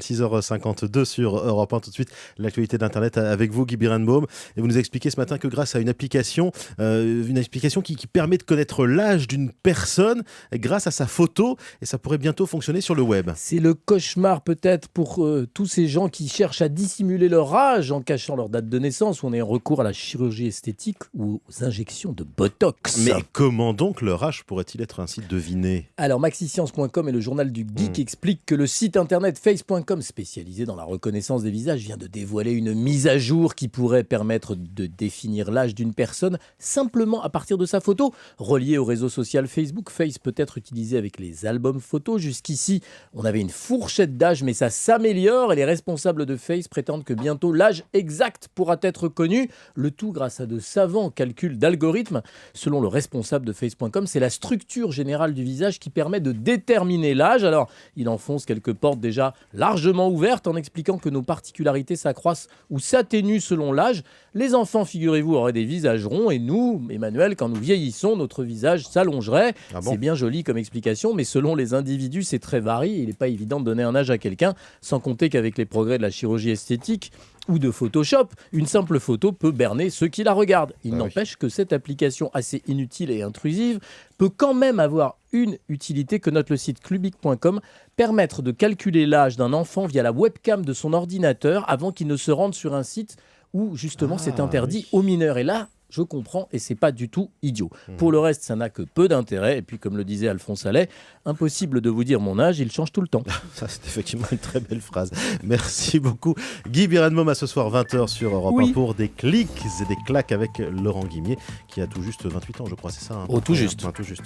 6h52 sur Europe 1. Tout de suite, l'actualité d'Internet avec vous, Guy Birenbaum. Et vous nous expliquez ce matin que grâce à une application qui permet de connaître l'âge d'une personne grâce à sa photo, et ça pourrait bientôt fonctionner sur le web. C'est le cauchemar peut-être pour tous ces gens qui cherchent à dissimuler leur âge en cachant leur date de naissance, ou en ayant recours à la chirurgie esthétique ou aux injections de Botox. Mais comment donc leur âge pourrait-il être ainsi deviné ? Alors maxiscience.com et le journal du geek expliquent que le site internet face.com, spécialisé dans la reconnaissance des visages, vient de dévoiler une mise à jour qui pourrait permettre de définir l'âge d'une personne simplement à partir de sa photo. Relié au réseau social Facebook, Face peut être utilisé avec les albums photos. Jusqu'ici, on avait une fourchette d'âge, mais ça s'améliore et les responsables de Face prétendent que bientôt l'âge exact pourra être connu. Le tout grâce à de savants calculs d'algorithmes. Selon le responsable de Face.com, c'est la structure générale du visage qui permet de déterminer l'âge. Alors, il enfonce quelques portes déjà largement ouvertes en expliquant que nos particularités s'accroissent ou s'atténuent selon l'âge. Les enfants, figurez-vous, auraient des visages ronds et nous, Emmanuel, quand nous vieillissons, notre visage s'allongerait. Ah bon ? C'est bien joli comme explication, mais selon les individus, c'est très varié. Il n'est pas évident de donner un âge à quelqu'un, sans compter qu'avec les progrès de la chirurgie esthétique ou de Photoshop, une simple photo peut berner ceux qui la regardent. Il n'empêche que cette application assez inutile et intrusive peut quand même avoir une utilité que note le site clubic.com, permettre de calculer l'âge d'un enfant via la webcam de son ordinateur avant qu'il ne se rende sur un site où justement c'est interdit aux mineurs. Et là, je comprends et c'est pas du tout idiot. Pour le reste, ça n'a que peu d'intérêt. Et puis, comme le disait Alphonse Allais, impossible de vous dire mon âge, il change tout le temps. Ça, c'est effectivement une très belle phrase. Merci beaucoup. Guy Birenbaum, à ce soir 20h sur Europe 1 pour des clics et des claques avec Laurent Guimier, qui a tout juste 28 ans, je crois, c'est ça, Oh, tout juste. Tout juste.